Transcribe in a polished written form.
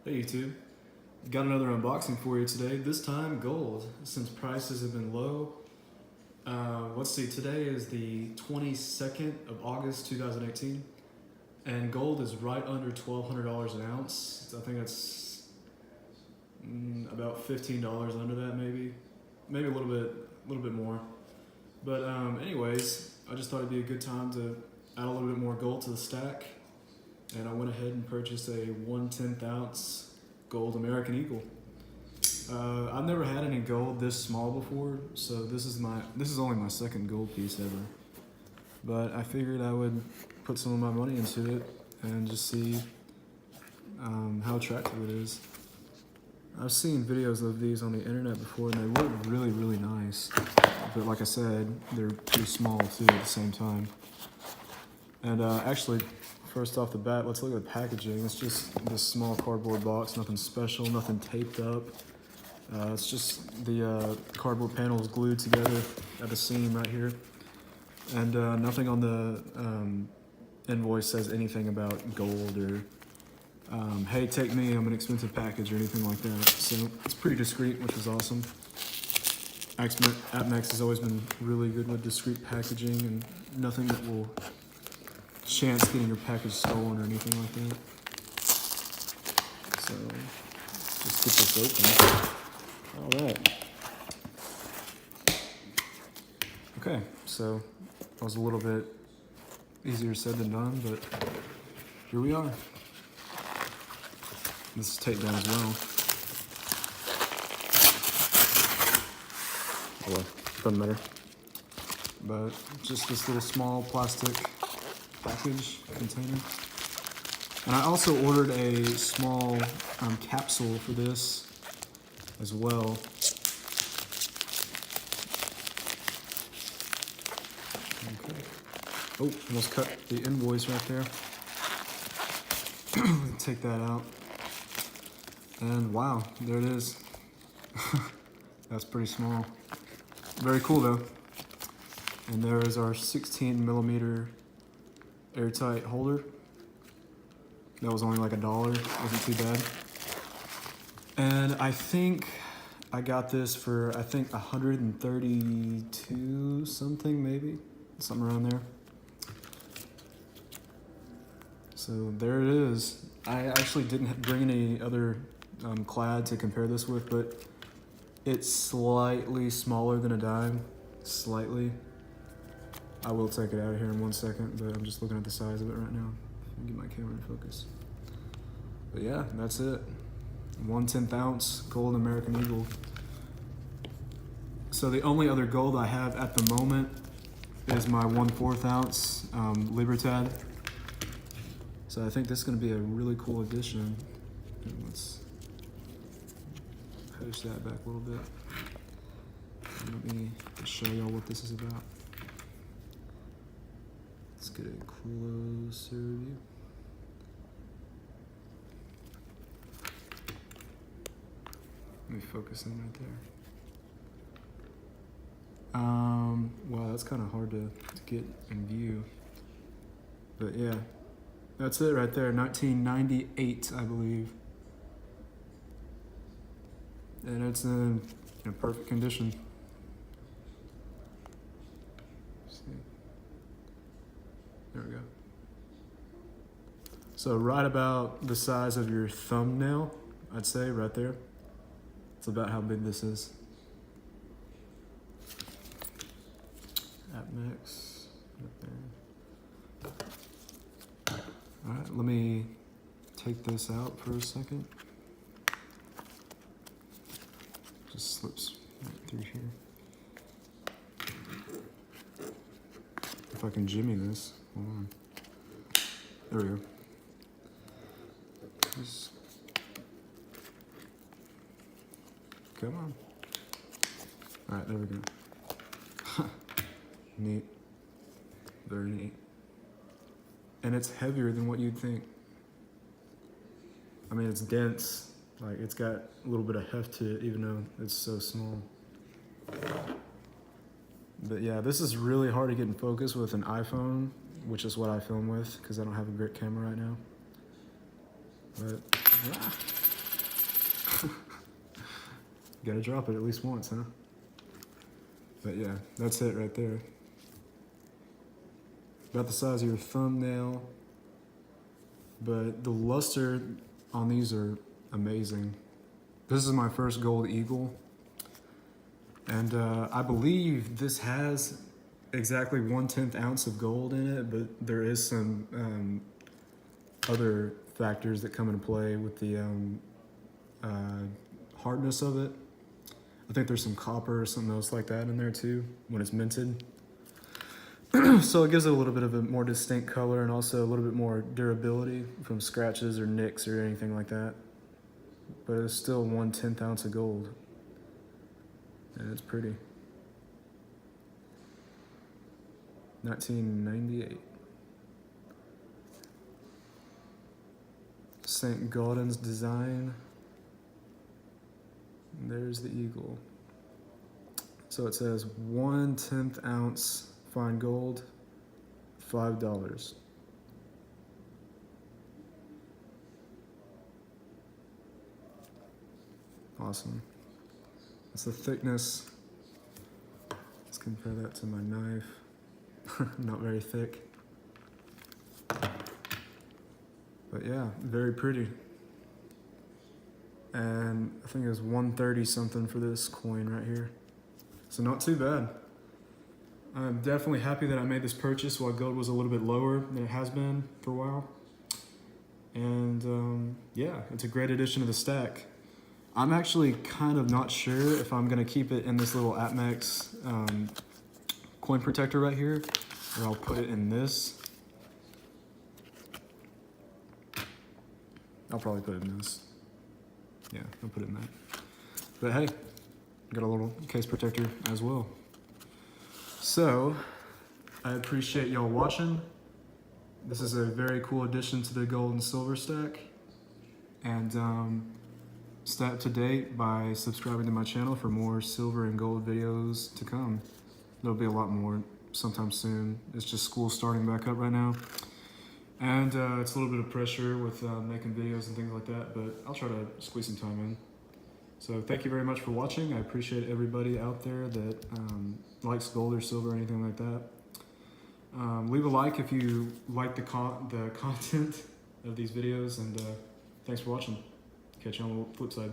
Hey YouTube, got another unboxing for you today, this time gold, since prices have been low. Let's see, today is the 22nd of August 2018, and gold is right under $1,200 an ounce. I think that's about $15 under that, maybe a little bit more. But anyways, I just thought it'd be a good time to add a little bit more gold to the stack. And I went ahead and purchased a 1/10 ounce gold American Eagle. I've never had any gold this small before, so this is only my second gold piece ever. But I figured I would put some of my money into it and just see how attractive it is. I've seen videos of these on the internet before, and they look really, really nice. But like I said, they're too small too at the same time. And actually, first off the bat, let's look at the packaging. It's just this small cardboard box, nothing special, nothing taped up. It's just the cardboard panel is glued together at the seam right here. And nothing on the invoice says anything about gold or, hey, take me, I'm an expensive package or anything like that. So it's pretty discreet, which is awesome. APMEX has always been really good with discreet packaging and nothing that will chance getting your package stolen or anything like that. So just get this open. All right. Okay, so that was a little bit easier said than done, but here we are. This is taped down as well. Oh well, doesn't matter. But just this little small plastic package container. And I also ordered a small capsule for this as well. Okay. Oh, almost cut the invoice right there. Take that out. And wow, there it is. That's pretty small. Very cool though. And there is our 16mm airtight holder. That was only like $1, wasn't too bad. And I think I got this for, I think 132 something, maybe, something around there. So there it is. I actually didn't bring any other clad to compare this with, but it's slightly smaller than a dime, slightly. I will take it out of here in 1 second, but I'm just looking at the size of it right now. Let me get my camera in focus. But yeah, that's it. 1/10 ounce gold American Eagle. So the only other gold I have at the moment is my 1/4 ounce Libertad. So I think this is going to be a really cool addition. Let's push that back a little bit. Let me show y'all what this is about. Let's get a closer view. Let me focus in right there. Wow, that's kind of hard to get in view. But yeah, that's it right there, 1998, I believe. And it's in perfect condition. There we go. So right about the size of your thumbnail, I'd say, right there. It's about how big this is. APMEX, right there. All right, let me take this out for a second. Just slips right through here. If I can jimmy this, hold on. There we go. Just come on. All right, there we go. Neat. Very neat. And it's heavier than what you'd think. I mean, it's dense. Like, it's got a little bit of heft to it, even though it's so small. But yeah, this is really hard to get in focus with an iPhone, which is what I film with, because I don't have a great camera right now. But yeah. Gotta drop it at least once, huh? But yeah, that's it right there. About the size of your thumbnail. But the luster on these are amazing. This is my first gold eagle. And I believe this has exactly 1/10 ounce of gold in it, but there is some other factors that come into play with the hardness of it. I think there's some copper or something else like that in there too when it's minted. So it gives it a little bit of a more distinct color and also a little bit more durability from scratches or nicks or anything like that. But it's still 1/10 ounce of gold. And it's pretty. 1998. St. Gaudens design. And there's the eagle. So it says 1/10 ounce fine gold, $5. Awesome. That's the thickness. Let's compare that to my knife. Not very thick. But yeah, very pretty. And I think it was 130 something for this coin right here. So not too bad. I'm definitely happy that I made this purchase while gold was a little bit lower than it has been for a while. And yeah, it's a great addition to the stack. I'm actually kind of not sure if I'm gonna keep it in this little APMEX coin protector right here, or I'll put it in this. I'll probably put it in this. Yeah, I'll put it in that. But hey, got a little case protector as well. So, I appreciate y'all watching. This is a very cool addition to the gold and silver stack. And stay up to date by subscribing to my channel for more silver and gold videos to come. There'll be a lot more sometime soon. It's just school starting back up right now. And it's a little bit of pressure with making videos and things like that, but I'll try to squeeze some time in. So thank you very much for watching. I appreciate everybody out there that likes gold or silver or anything like that. Leave a like if you like the content of these videos, and thanks for watching. Catch you on the flip side.